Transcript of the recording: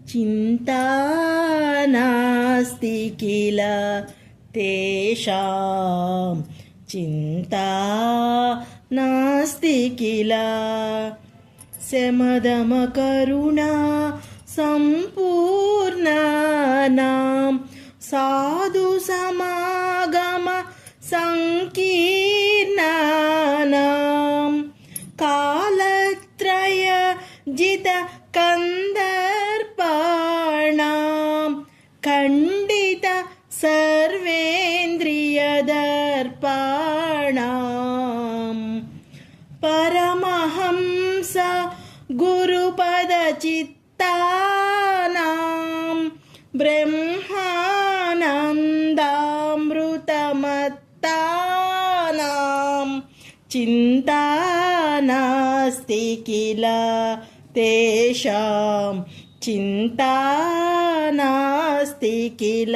चिन्ता नास्ति किल तेषां चिन्ता नास्ति किल शमदमकरुणा सम्पूर्णानां साधु समागम संकीर्णानां कालत्रय जित कंदर्पाणां खण्डित सर्वेन्द्रियदर्पाणां परमहंस गुरुपदचित्तानां ब्रह्मानन्दामृतमत्तानां चिन्ता नास्ति किल तेषां चिन्ता नास्ति किल।